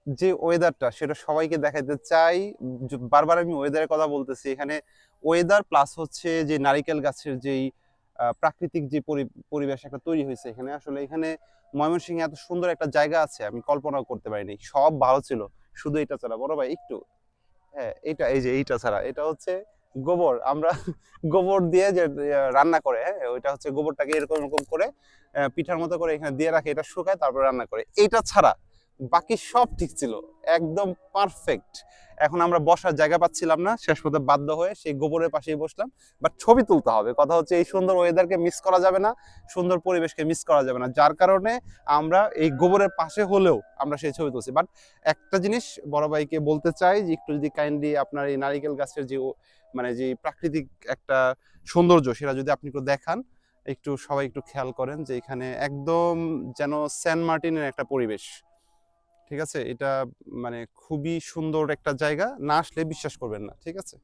যে ওয়েদারটা সেটা সবাইকে দেখাতে চাই। বারবার আমি ওয়েদারের কথা বলতেছি, এখানে ওয়েদার প্লাস হচ্ছে যে নারিকেল গাছের যেই প্রাকৃতিক যে পরিবেশ একটা তৈরি হয়েছে এখানে, আসলে এখানে ময়মনসিংহে এত সুন্দর একটা জায়গা আছে আমি কল্পনাও করতে পারিনি। সব ভালো ছিল, শুধু এটা ছাড়া। বড় ভাই একটু, হ্যাঁ এটা, এই যে এইটা ছাড়া, এটা হচ্ছে গোবর। আমরা গোবর দিয়ে যে রান্না করে, হ্যাঁ ওইটা হচ্ছে গোবরটাকে এরকম এরকম করে পিঠার মতো করে এখানে দিয়ে রাখে, এটা শুকায় তারপর রান্না করে। এইটা ছাড়া বাকি সব ঠিক ছিল, একদম পারফেক্ট। এখন আমরা বসার জায়গা পাচ্ছিলাম না, শেষ পর্যন্ত বাধ্য হয়ে সেই গোবরের পাশেই বসলাম। বাট ছবি তুলতে হবে, কথা হচ্ছে এই সুন্দর ওয়েদারকে মিস করা যাবে না, সুন্দর পরিবেশকে মিস করা যাবে না, যার কারণে আমরা এই গোবরের পাশে হলেও আমরা সেই ছবি তুলছি। বাট একটা জিনিস বড় ভাইকে বলতে চাই যে একটু যদি কাইন্ডলি আপনার এই নারিকেল গাছের যে মানে যে প্রাকৃতিক একটা সৌন্দর্য সেটা যদি আপনি একটু দেখান, একটু সবাই একটু খেয়াল করেন যে এখানে একদম যেন সেন্ট মার্টিনের একটা পরিবেশ। ঠিক আছে, এটা মানে খুবই সুন্দর একটা জায়গা, না আসলে বিশ্বাস করবেন না। ঠিক আছে।